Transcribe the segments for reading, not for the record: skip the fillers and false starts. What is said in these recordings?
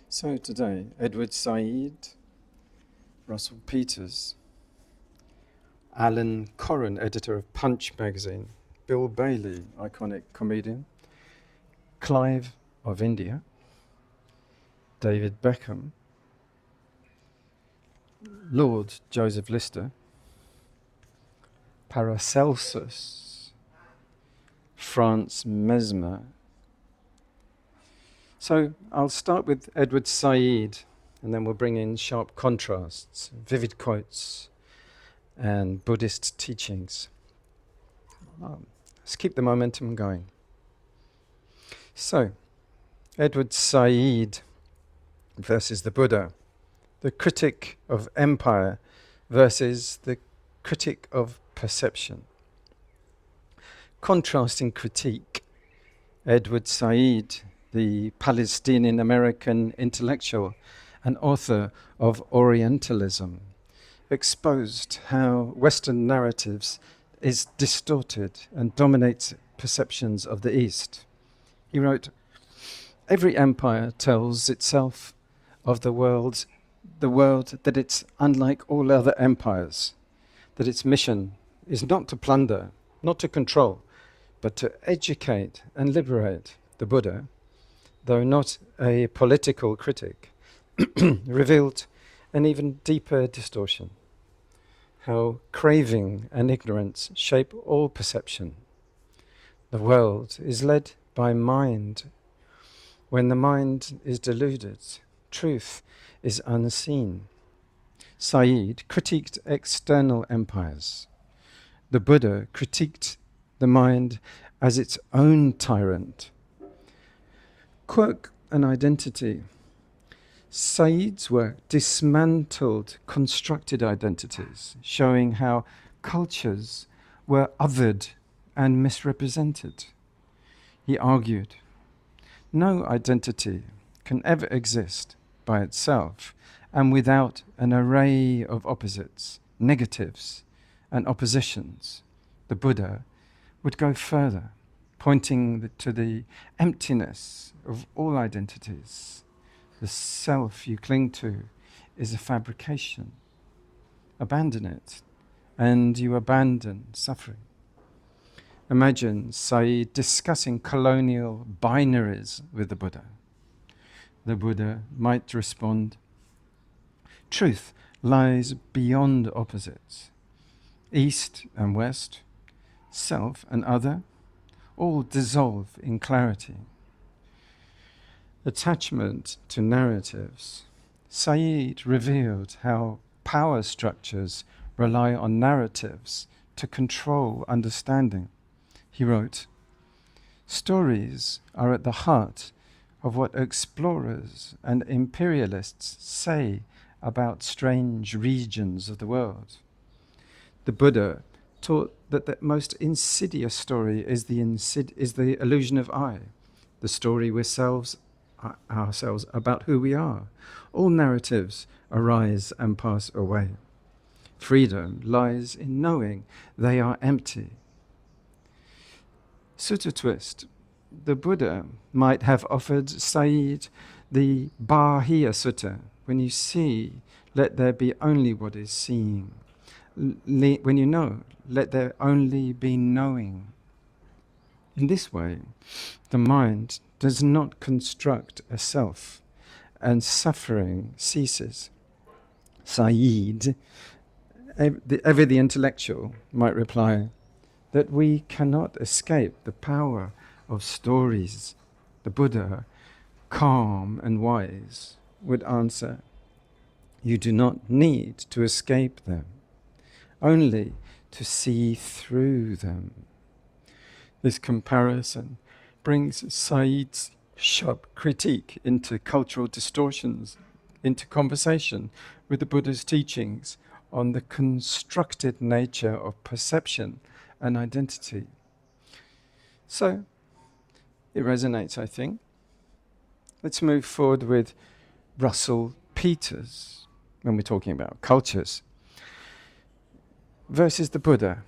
So today, Edward Said, Russell Peters, Alan Coren, editor of Punch magazine, Bill Bailey, iconic comedian, Clive of India, David Beckham, Lord Joseph Lister, Paracelsus, Franz Mesmer. So I'll start with Edward Said, and then we'll bring in sharp contrasts, vivid quotes, and Buddhist teachings. Let's keep the momentum going. So, Edward Said versus the Buddha, the critic of empire versus the critic of perception. Contrasting critique, Edward Said, the Palestinian-American intellectual and author of Orientalism, exposed how Western narratives is distorted and dominates perceptions of the East. He wrote, "Every empire tells itself of the world that it's unlike all other empires, that its mission is not to plunder, not to control, but to educate and liberate." The Buddha, though not a political critic, revealed an even deeper distortion, how craving and ignorance shape all perception. The world is led by mind. When the mind is deluded, truth is unseen. Said critiqued external empires. The Buddha critiqued the mind as its own tyrant. Quirk and identity. Said's work dismantled constructed identities, showing how cultures were othered and misrepresented. He argued, no identity can ever exist by itself and without an array of opposites, negatives, and oppositions. The Buddha would go further, pointing to the emptiness of all identities. The self you cling to is a fabrication. Abandon it, and you abandon suffering. Imagine Said discussing colonial binaries with the Buddha. The Buddha might respond, truth lies beyond opposites. East and West, self and other, all dissolve in clarity. Attachment to narratives. Said revealed how power structures rely on narratives to control understanding. He wrote, stories are at the heart of what explorers and imperialists say about strange regions of the world. The Buddha taught that the most insidious story is the illusion of I, the story we ourselves about who we are. All narratives arise and pass away. Freedom lies in knowing they are empty. Sutta twist. The Buddha might have offered Said the Bahiya Sutta. When you see, let there be only what is seeing. When you know, let there only be knowing. In this way, the mind does not construct a self, and suffering ceases. Said, ever the intellectual, might reply that we cannot escape the power of stories. The Buddha, calm and wise, would answer, you do not need to escape them, only to see through them. This comparison brings Said's sharp critique into cultural distortions, into conversation with the Buddha's teachings on the constructed nature of perception and identity. So, it resonates, I think. Let's move forward with Russell Peters, when we're talking about cultures, versus the Buddha,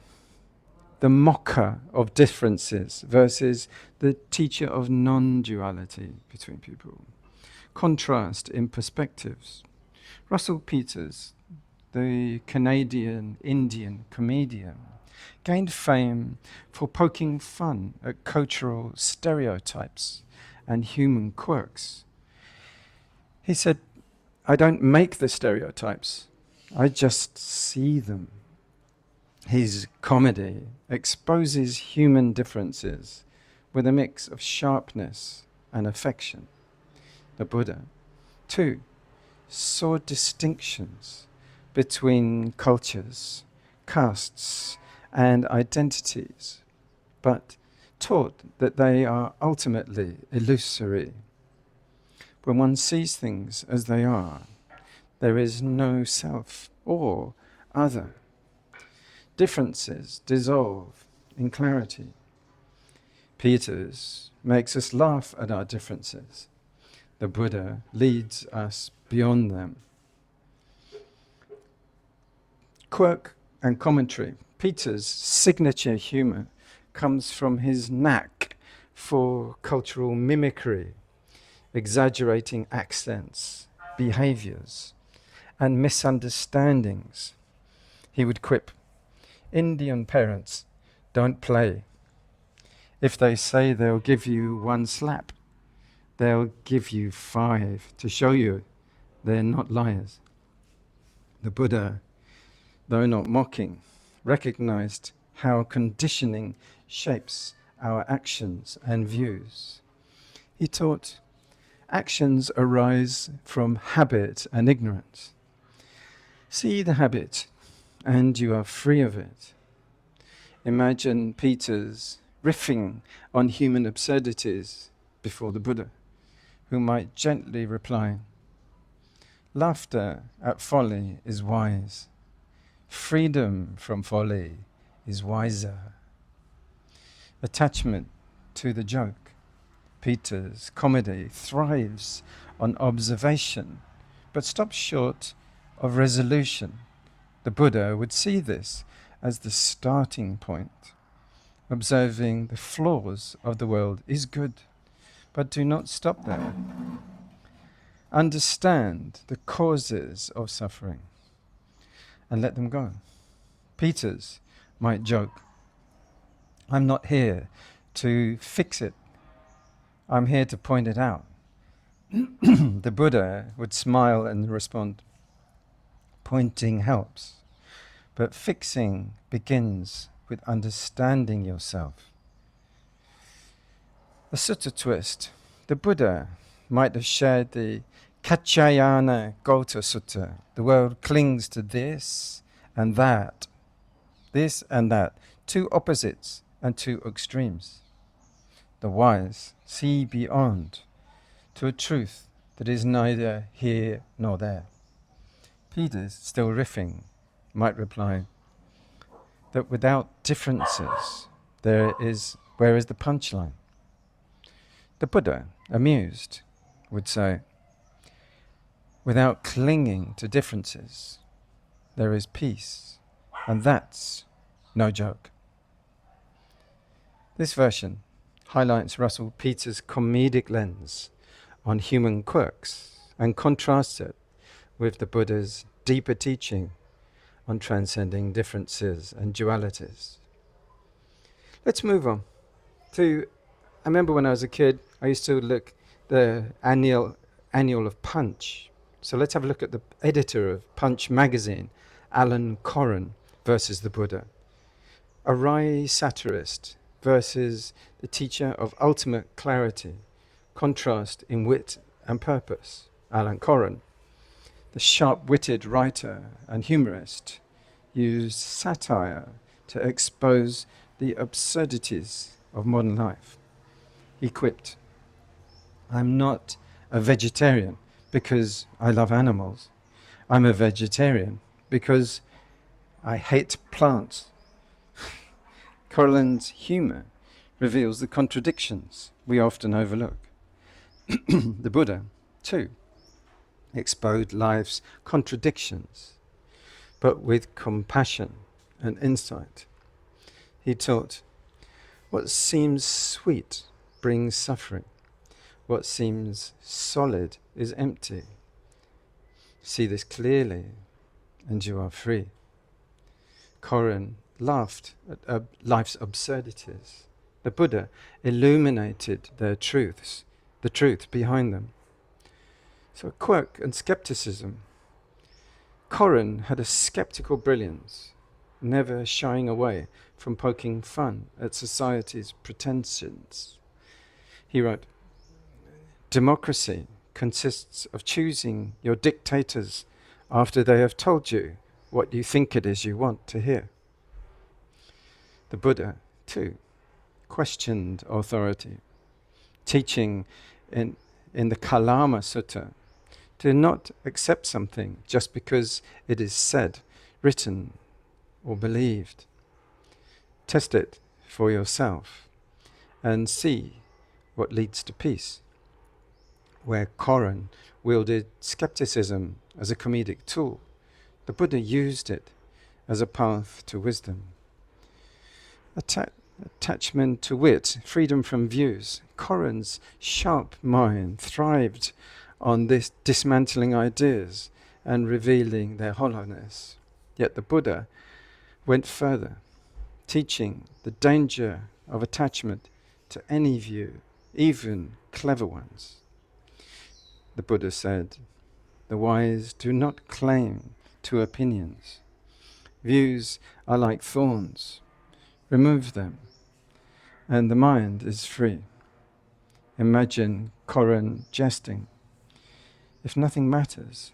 the mocker of differences versus the teacher of non-duality between people. contrast in perspectives. Russell Peters, the Canadian-Indian comedian, gained fame for poking fun at cultural stereotypes and human quirks. He said, "I don't make the stereotypes, I just see them." His comedy exposes human differences with a mix of sharpness and affection. The Buddha, too, saw distinctions between cultures, castes, and identities, but taught that they are ultimately illusory. When one sees things as they are, there is no self or other. Differences dissolve in clarity. Peters makes us laugh at our differences. The Buddha leads us beyond them. Quirk and commentary. Peters' signature humour comes from his knack for cultural mimicry, exaggerating accents, behaviours, and misunderstandings. He would quip, "Indian parents don't play. If they say they'll give you one slap, they'll give you 5 to show you they're not liars." The Buddha, though not mocking, recognized how conditioning shapes our actions and views. He taught, actions arise from habit and ignorance. See the habit, and you are free of it. Imagine Peters riffing on human absurdities before the Buddha, who might gently reply, "Laughter at folly is wise. Freedom from folly is wiser." Attachment to the joke. Peters' comedy thrives on observation, but stops short of resolution. The Buddha would see this as the starting point. Observing the flaws of the world is good, but do not stop there. Understand the causes of suffering and let them go. Peters might joke, "I'm not here to fix it. I'm here to point it out." The Buddha would smile and respond, "Pointing helps, but fixing begins with understanding yourself." A sutta twist. The Buddha might have shared the Kaccayana Gota Sutta. The world clings to this and that, two opposites and two extremes. The wise see beyond to a truth that is neither here nor there. Peters, still riffing, might reply that without differences, where is the punchline? The Buddha, amused, would say, without clinging to differences, there is peace, and that's no joke. This version highlights Russell Peters' comedic lens on human quirks and contrasts it with the Buddha's deeper teaching on transcending differences and dualities. Let's move on to, I remember when I was a kid, I used to look the annual of Punch. So let's have a look at the editor of Punch magazine, Alan Coren, versus the Buddha. A wry satirist versus the teacher of ultimate clarity, contrast in wit and purpose, Alan Coren. The sharp-witted writer and humorist used satire to expose the absurdities of modern life. He quipped, "I'm not a vegetarian because I love animals. I'm a vegetarian because I hate plants." Coren's humor reveals the contradictions we often overlook. The Buddha, too, exposed life's contradictions, but with compassion and insight. He taught, what seems sweet brings suffering. What seems solid is empty. See this clearly, and you are free. Coren laughed at life's absurdities. The Buddha illuminated their truths, the truth behind them. So quirk and skepticism. Coren had a skeptical brilliance, never shying away from poking fun at society's pretensions. He wrote, "Democracy consists of choosing your dictators after they have told you what you think it is you want to hear." The Buddha, too, questioned authority, teaching in the Kalama Sutta to not accept something just because it is said, written, or believed. Test it for yourself and see what leads to peace. Where Coren wielded skepticism as a comedic tool, the Buddha used it as a path to wisdom. Attachment to wit, freedom from views. Coren's sharp mind thrived on this dismantling ideas and revealing their hollowness. Yet the Buddha went further, teaching the danger of attachment to any view, even clever ones. The Buddha said, "The wise do not cling to opinions. Views are like thorns. Remove them, and the mind is free." Imagine Coren jesting. "If nothing matters,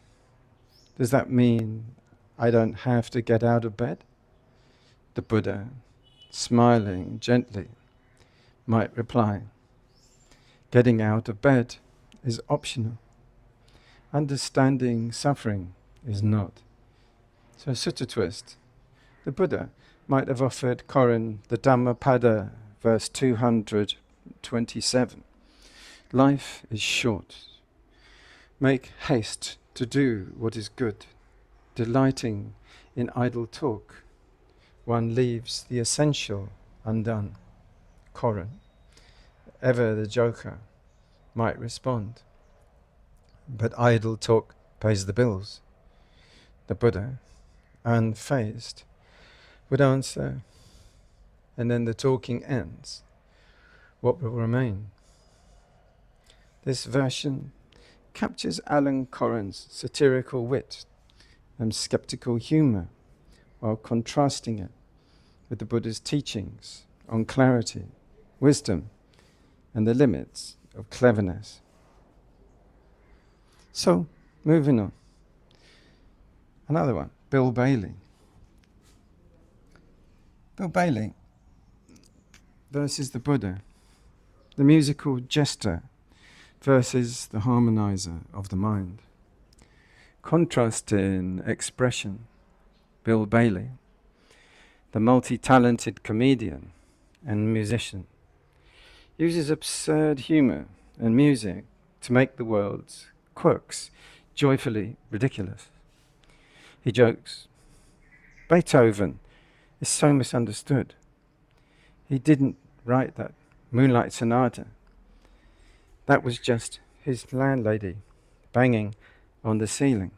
does that mean I don't have to get out of bed?" The Buddha, smiling gently, might reply, "Getting out of bed is optional. Understanding suffering is not." So sutta twist. The Buddha might have offered Coren the Dhammapada, verse 227. Life is short. Make haste to do what is good. Delighting in idle talk, one leaves the essential undone. Coren, ever the joker, might respond, "But idle talk pays the bills." The Buddha, unfazed, would answer, "And then the talking ends. What will remain?" This version captures Alan Coren's satirical wit and skeptical humor, while contrasting it with the Buddha's teachings on clarity, wisdom, and the limits of cleverness. So, moving on. Another one, Bill Bailey. Bill Bailey versus the Buddha, the musical jester versus the harmonizer of the mind. Contrast in expression. Bill Bailey, the multi-talented comedian and musician, uses absurd humor and music to make the world's quirks joyfully ridiculous. He jokes, "Beethoven is so misunderstood. He didn't write that Moonlight Sonata. That was just his landlady banging on the ceiling."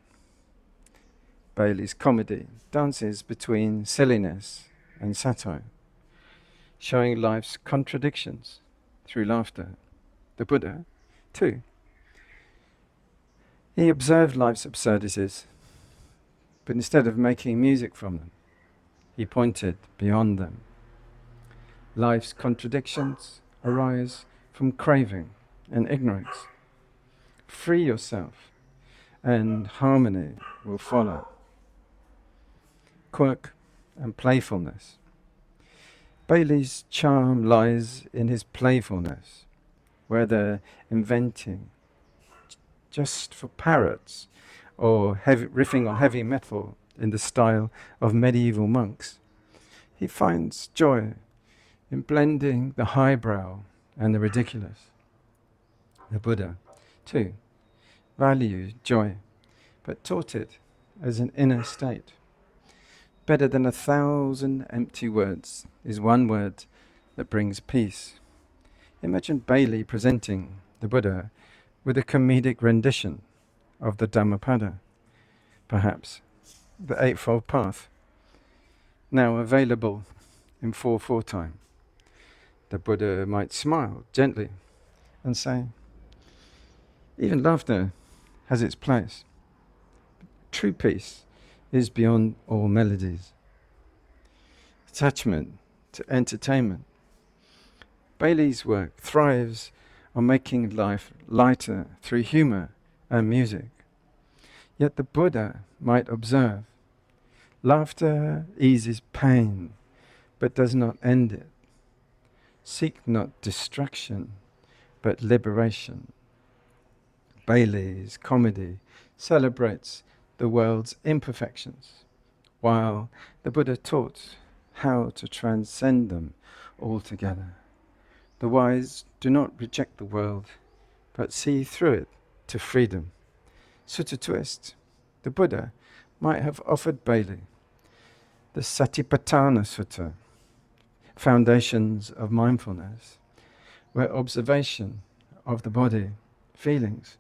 Bailey's comedy dances between silliness and satire, showing life's contradictions through laughter. The Buddha, too. He observed life's absurdities, but instead of making music from them, he pointed beyond them. Life's contradictions arise from craving and ignorance. Free yourself, and harmony will follow. Quirk and playfulness. Bailey's charm lies in his playfulness, whether inventing just for parrots or riffing on heavy metal in the style of medieval monks. He finds joy in blending the highbrow and the ridiculous. The Buddha, too, valued joy, but taught it as an inner state. Better than 1,000 empty words is one word that brings peace. Imagine Bailey presenting the Buddha with a comedic rendition of the Dhammapada, perhaps, the Eightfold Path, now available in 4/4 time. The Buddha might smile gently and say, even laughter has its place. True peace is beyond all melodies. Attachment to entertainment. Bailey's work thrives on making life lighter through humor and music. Yet the Buddha might observe, laughter eases pain, but does not end it. Seek not distraction, but liberation. Bailey's comedy celebrates the world's imperfections, while the Buddha taught how to transcend them altogether. The wise do not reject the world, but see through it to freedom. Sutta twist, the Buddha might have offered Bailey the Satipatthana Sutta, Foundations of Mindfulness, where observation of the body, feelings,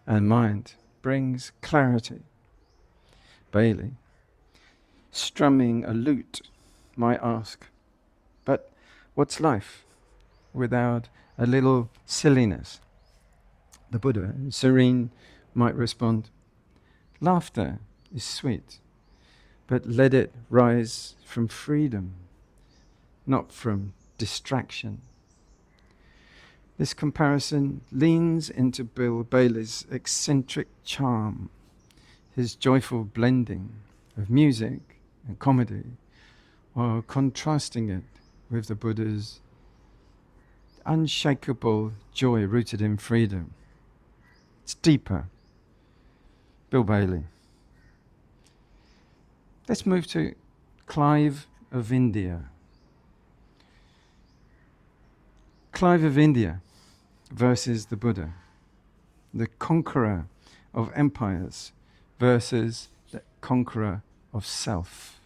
and mind brings clarity. Bailey, strumming a lute, might ask, but what's life without a little silliness? The Buddha, serene, might respond, laughter is sweet, but let it rise from freedom, not from distraction. This comparison leans into Bill Bailey's eccentric charm, his joyful blending of music and comedy, while contrasting it with the Buddha's unshakable joy rooted in freedom. It's deeper. Bill Bailey. Let's move to Clive of India. Clive of India versus the Buddha, the conqueror of empires versus the conqueror of self.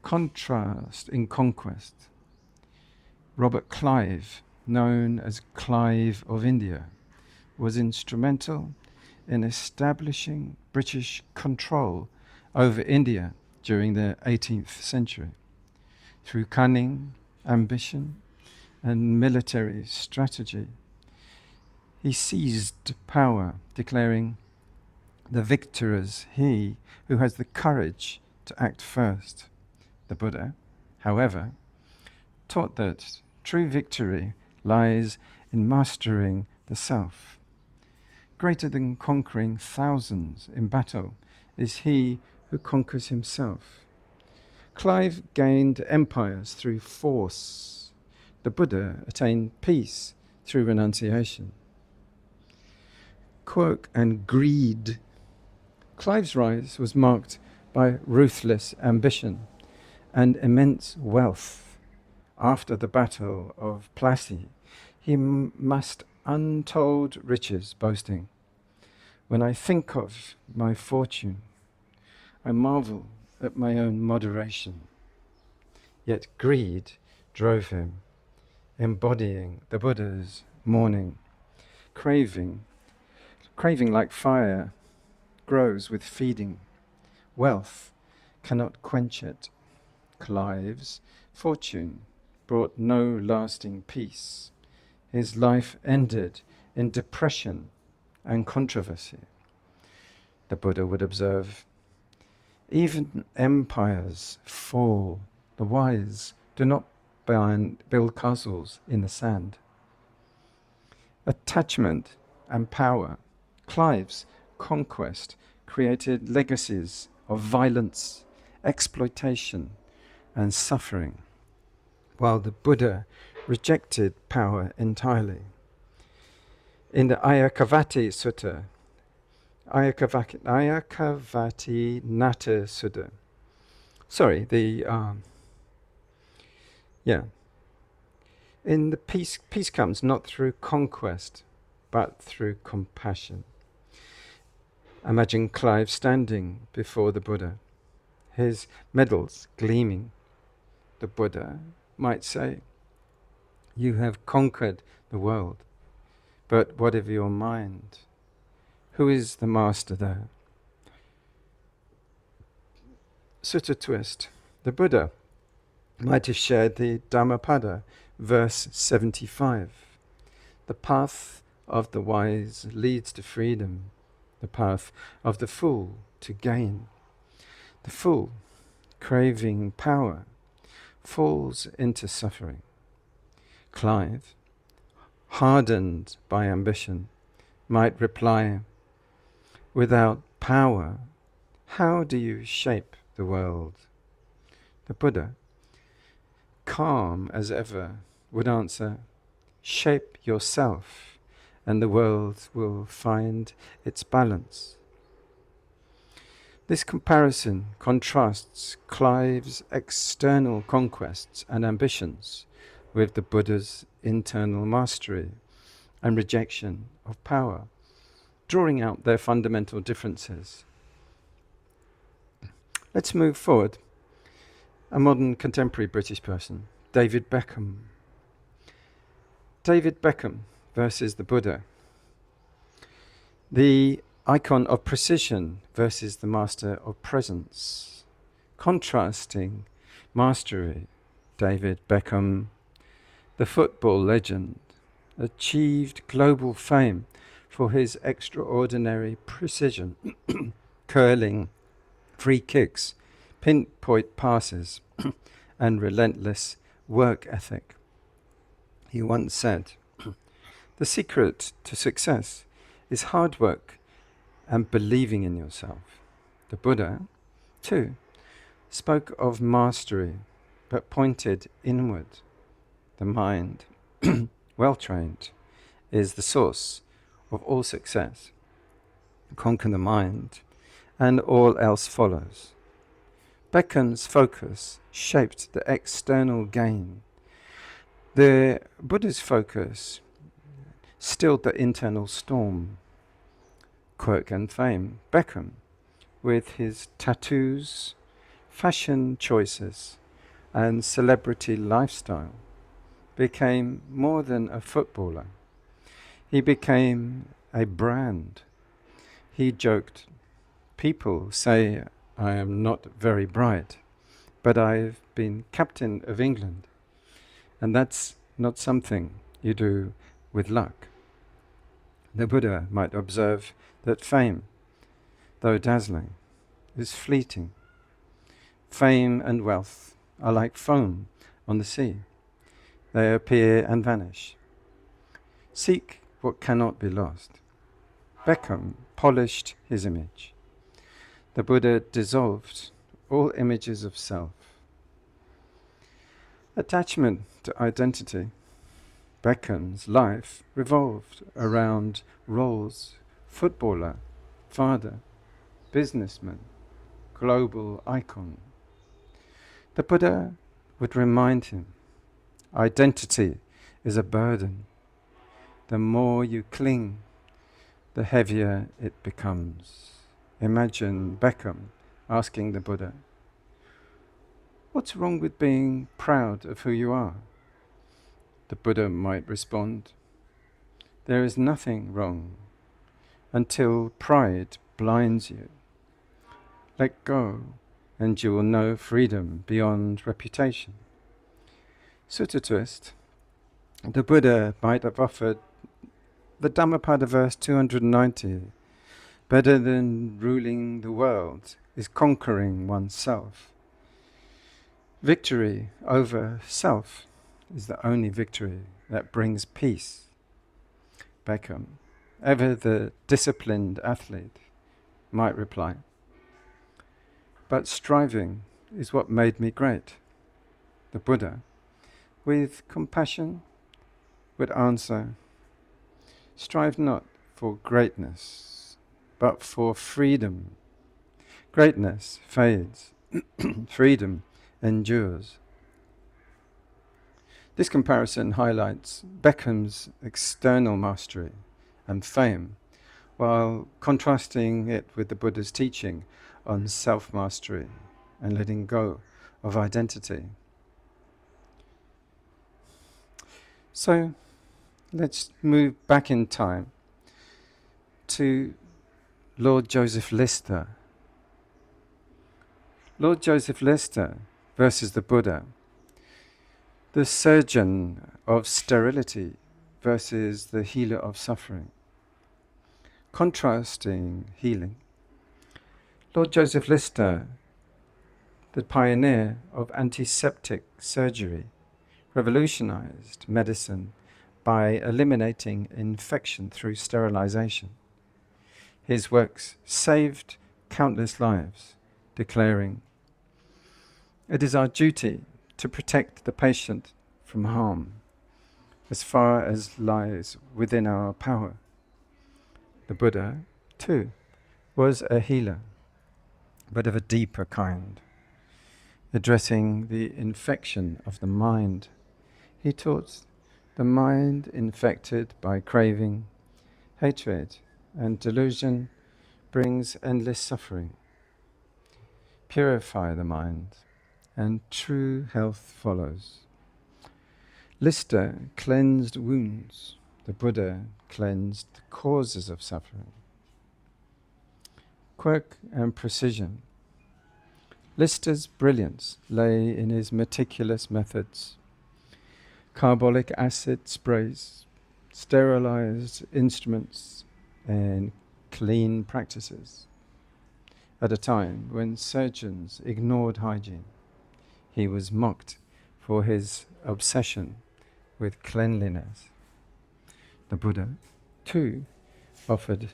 Contrast in conquest. Robert Clive, known as Clive of India, was instrumental in establishing British control over India during the 18th century. Through cunning, ambition, and military strategy, he seized power, declaring, the victor is he who has the courage to act first. The Buddha, however, taught that true victory lies in mastering the self. Greater than conquering thousands in battle is he who conquers himself. Clive gained empires through force. The Buddha attained peace through renunciation. Quirk and greed. Clive's rise was marked by ruthless ambition and immense wealth. After the Battle of Plassey, he amassed untold riches, boasting, when I think of my fortune, I marvel at my own moderation. Yet greed drove him, embodying the Buddha's morning. Craving like fire, grows with feeding. Wealth cannot quench it. Clive's fortune brought no lasting peace. His life ended in depression and controversy. The Buddha would observe, even empires fall. The wise do not build castles in the sand. Attachment and power. Clive's conquest created legacies of violence, exploitation, and suffering, while the Buddha rejected power entirely. In the Ayakavati Sutta, Ayakavati Nata Sutta, in the peace comes not through conquest, but through compassion. Imagine Clive standing before the Buddha, his medals gleaming. The Buddha might say, you have conquered the world, but what of your mind? Who is the master there? Sutta twist. The Buddha might have shared the Dhammapada, verse 75. The path of the wise leads to freedom, the path of the fool to gain. The fool, craving power, falls into suffering. Clive, hardened by ambition, might reply, without power, how do you shape the world? The Buddha, calm as ever, would answer, shape yourself, and the world will find its balance. This comparison contrasts Clive's external conquests and ambitions with the Buddha's internal mastery and rejection of power, drawing out their fundamental differences. Let's move forward. A modern contemporary British person, David Beckham. David Beckham versus the Buddha. The icon of precision versus the master of presence. Contrasting mastery, David Beckham, the football legend, achieved global fame for his extraordinary precision, curling free kicks, pinpoint passes, and relentless work ethic. He once said, the secret to success is hard work and believing in yourself. The Buddha, too, spoke of mastery, but pointed inward. The mind, well trained, is the source of all success. Conquer the mind, and all else follows. Beckham's focus shaped the external gain. The Buddha's focus stilled the internal storm. Quirk and fame. Beckham, with his tattoos, fashion choices, and celebrity lifestyle, became more than a footballer. He became a brand. He joked, people say I am not very bright, but I've been captain of England, and that's not something you do with luck. The Buddha might observe that fame, though dazzling, is fleeting. Fame and wealth are like foam on the sea. They appear and vanish. Seek what cannot be lost. Beckham polished his image. The Buddha dissolved all images of self. Attachment to identity. Beckham's life revolved around roles: footballer, father, businessman, global icon. The Buddha would remind him, identity is a burden. The more you cling, the heavier it becomes. Imagine Beckham asking the Buddha, what's wrong with being proud of who you are? The Buddha might respond, there is nothing wrong until pride blinds you. Let go and you will know freedom beyond reputation. Sutta twist. The Buddha might have offered the Dhammapada verse 290. Better than ruling the world is conquering oneself. Victory over self is the only victory that brings peace. Beckham, ever the disciplined athlete, might reply, but striving is what made me great. The Buddha, with compassion, would answer, strive not for greatness, but for freedom. Greatness fades, freedom endures. This comparison highlights Beckham's external mastery and fame, while contrasting it with the Buddha's teaching on self-mastery and letting go of identity. So, let's move back in time to Lord Joseph Lister. Lord Joseph Lister versus the Buddha. The surgeon of sterility versus the healer of suffering. Contrasting healing. Lord Joseph Lister, the pioneer of antiseptic surgery, revolutionized medicine by eliminating infection through sterilization. His works saved countless lives, declaring, "It is our duty to protect the patient from harm as far as lies within our power." The Buddha, too, was a healer, but of a deeper kind. Addressing the infection of the mind, he taught the mind infected by craving, hatred, and delusion brings endless suffering. Purify the mind, and true health follows. Lister cleansed wounds. The Buddha cleansed the causes of suffering. Quirk and precision. Lister's brilliance lay in his meticulous methods. Carbolic acid sprays, sterilized instruments, and clean practices. At a time when surgeons ignored hygiene, he was mocked for his obsession with cleanliness. The Buddha, too, offered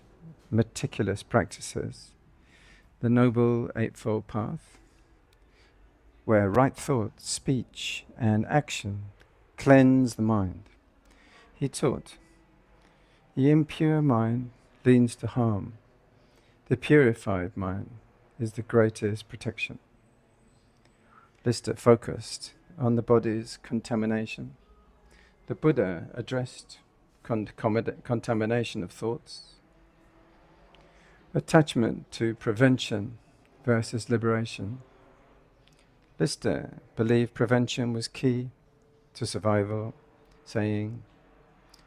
meticulous practices, the Noble Eightfold Path, where right thought, speech, and action cleanse the mind. He taught, the impure mind leads to harm. The purified mind is the greatest protection. Lister focused on the body's contamination. The Buddha addressed contamination of thoughts. Attachment to prevention versus liberation. Lister believed prevention was key to survival, saying,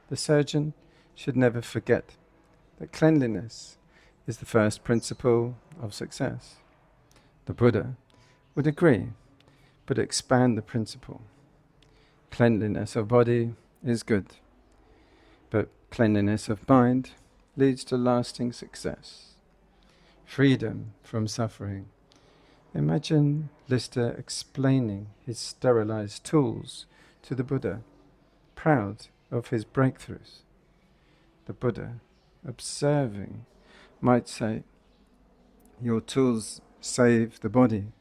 the surgeon should never forget that cleanliness is the first principle of success. The Buddha would agree, but expand the principle. Cleanliness of body is good, but cleanliness of mind leads to lasting success. Freedom from suffering. Imagine Lister explaining his sterilized tools to the Buddha, proud of his breakthroughs. The Buddha, observing, might say, your tools save the body,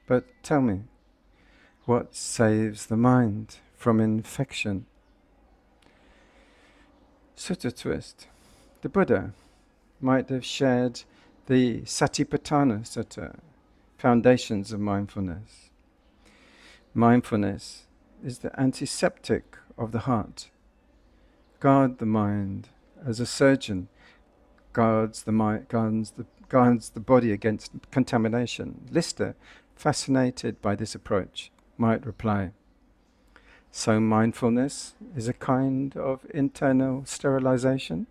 but tell me, what saves the mind from infection? Sutta twist. The Buddha might have shared the Satipatthana Sutta, foundations of mindfulness. Mindfulness is the antiseptic of the heart. Guard the mind as a surgeon guards the body against contamination. Lister, fascinated by this approach, might reply, so mindfulness is a kind of internal sterilization?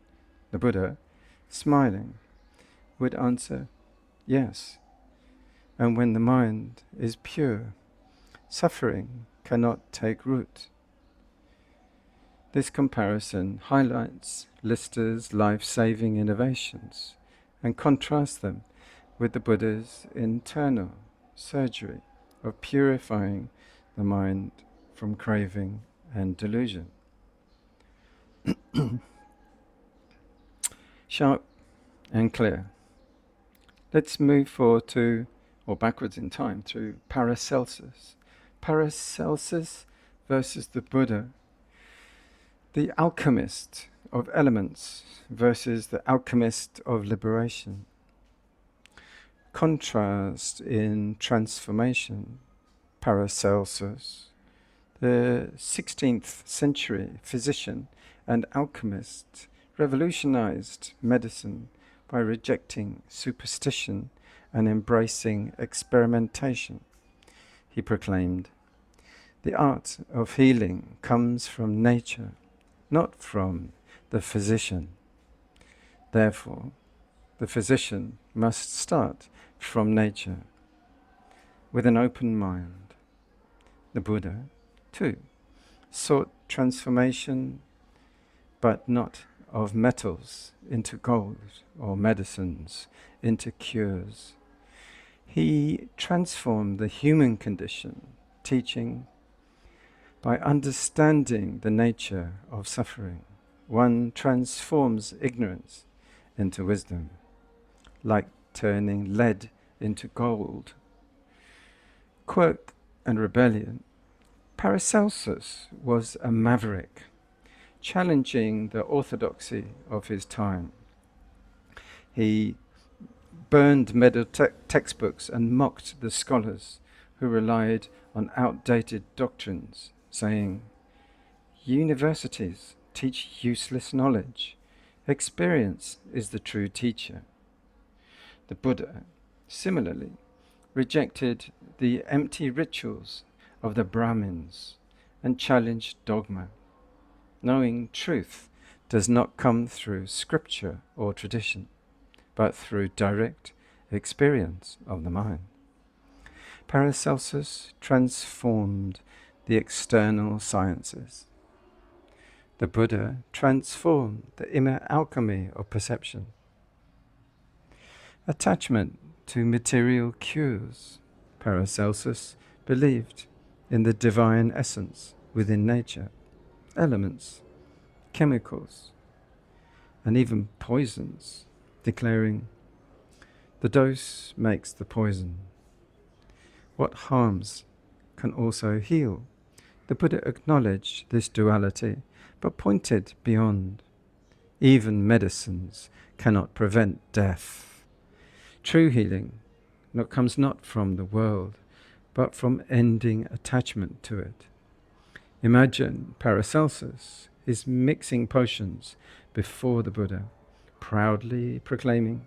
The Buddha, smiling, would answer, yes. And when the mind is pure, suffering cannot take root. This comparison highlights Lister's life-saving innovations and contrasts them with the Buddha's internal surgery of purifying the mind from craving and delusion. Sharp and clear. Let's move forward to, or backwards in time, to Paracelsus. Paracelsus versus the Buddha. The alchemist of elements versus the alchemist of liberation. Contrast in transformation. Paracelsus, the 16th century physician and alchemist, revolutionized medicine by rejecting superstition and embracing experimentation. He proclaimed, the art of healing comes from nature not from the physician. Therefore, the physician must start from nature with an open mind. The Buddha, too, sought transformation, but not of metals into gold or medicines into cures. He transformed the human condition, teaching by understanding the nature of suffering. One transforms ignorance into wisdom, like turning lead into gold. Quirk and rebellion. Paracelsus was a maverick, challenging the orthodoxy of his time. He burned textbooks and mocked the scholars who relied on outdated doctrines, saying, "Universities teach useless knowledge. Experience is the true teacher." The Buddha, similarly, rejected the empty rituals of the Brahmins and challenged dogma, knowing truth does not come through scripture or tradition, but through direct experience of the mind. Paracelsus transformed the external sciences. The Buddha transformed the inner alchemy of perception. Attachment to material cures. Paracelsus believed in the divine essence within nature, elements, chemicals, and even poisons, declaring, "The dose makes the poison. What harms can also heal." The Buddha acknowledged this duality, but pointed beyond. Even medicines cannot prevent death. True healing comes not from the world, but from ending attachment to it. Imagine Paracelsus is mixing potions before the Buddha, proudly proclaiming,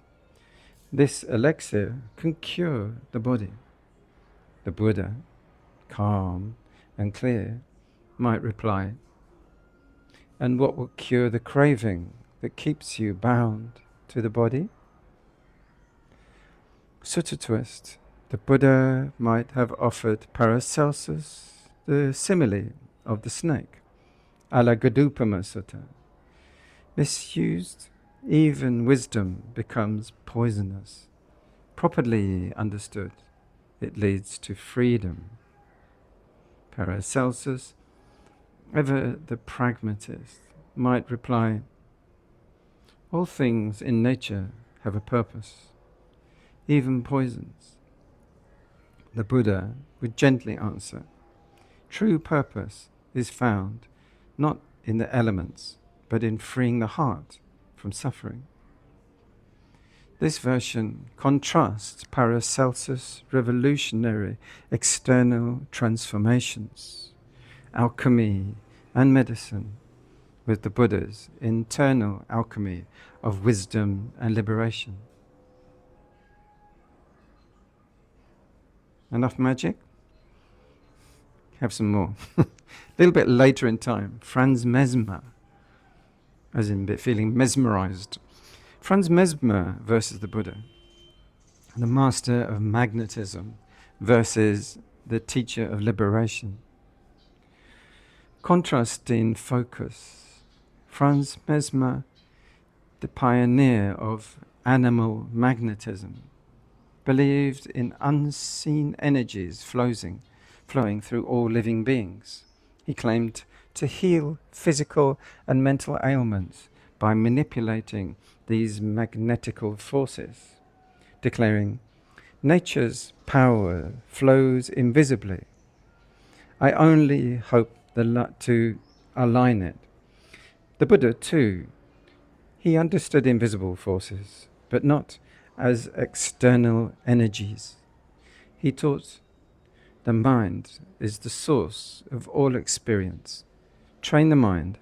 "This elixir can cure the body." The Buddha, calm and clear, might reply, "And what will cure the craving that keeps you bound to the body?" Sutta twist. The Buddha might have offered Paracelsus the simile of the snake, Alagadupama Sutta. Misused, even wisdom becomes poisonous. Properly understood, it leads to freedom. Paracelsus, ever the pragmatist, might reply, "All things in nature have a purpose, even poisons." The Buddha would gently answer, "True purpose is found not in the elements, but in freeing the heart from suffering." This version contrasts Paracelsus' revolutionary external transformations, alchemy and medicine, with the Buddha's internal alchemy of wisdom and liberation. Enough magic? Have some more. A little bit later in time, Franz Mesmer, as in feeling mesmerized. Franz Mesmer versus the Buddha, the master of magnetism versus the teacher of liberation. Contrast in focus. Franz Mesmer, the pioneer of animal magnetism, believed in unseen energies flowing through all living beings. He claimed to heal physical and mental ailments by manipulating these magnetical forces, declaring, "Nature's power flows invisibly. I only hope to align it." The Buddha, too, he understood invisible forces, but not as external energies. He taught the mind is the source of all experience. Train the mind,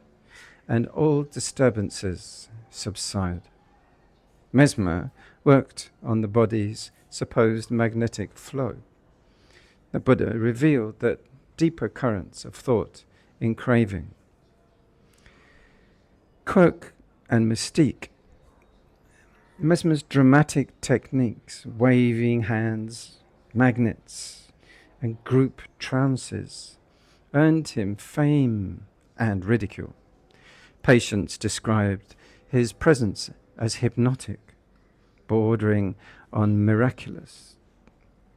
and all disturbances subside. Mesmer worked on the body's supposed magnetic flow. The Buddha revealed that deeper currents of thought in craving. Quirk and Mystique. Mesmer's dramatic techniques, waving hands, magnets, and group trances, earned him fame and ridicule. Patients described his presence as hypnotic, bordering on miraculous.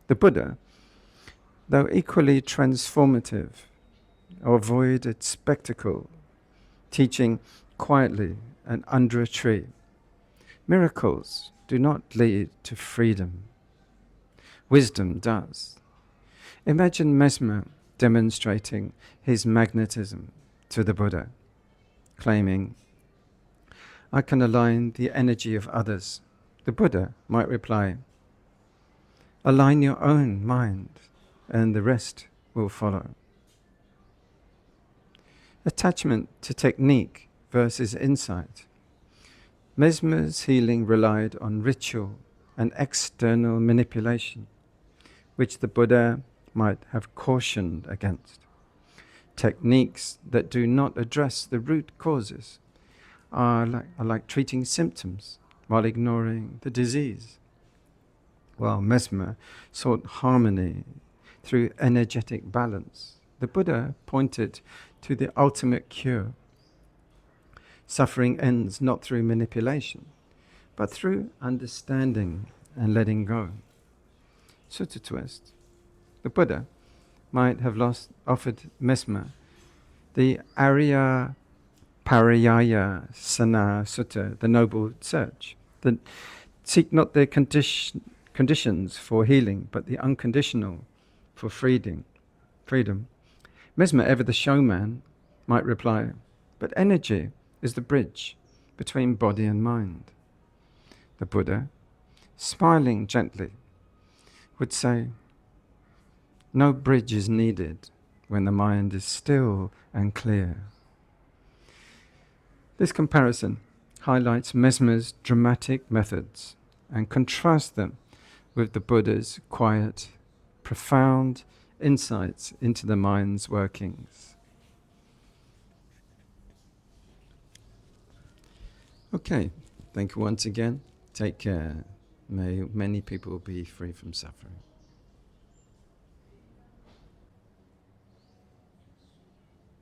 The Buddha, though equally transformative, avoided spectacle, teaching quietly and under a tree. Miracles do not lead to freedom. Wisdom does. Imagine Mesmer demonstrating his magnetism to the Buddha, claiming, "I can align the energy of others." The Buddha might reply, "Align your own mind, and the rest will follow." Attachment to technique versus insight. Mesmer's healing relied on ritual and external manipulation, which the Buddha might have cautioned against. Techniques that do not address the root causes are like treating symptoms while ignoring the disease. While Mesmer sought harmony through energetic balance, the Buddha pointed to the ultimate cure. Suffering ends not through manipulation, but through understanding and letting go. Sutta twist. The Buddha might have offered Mesmer the Arya Parayaya Sana Sutta, the Noble Search, that seek not the conditions for healing, but the unconditional for freedom. Mesmer, ever the showman, might reply, "But energy is the bridge between body and mind." The Buddha, smiling gently, would say, "No bridge is needed when the mind is still and clear." This comparison highlights Mesmer's dramatic methods and contrasts them with the Buddha's quiet, profound insights into the mind's workings. Okay, thank you once again. Take care. May many people be free from suffering.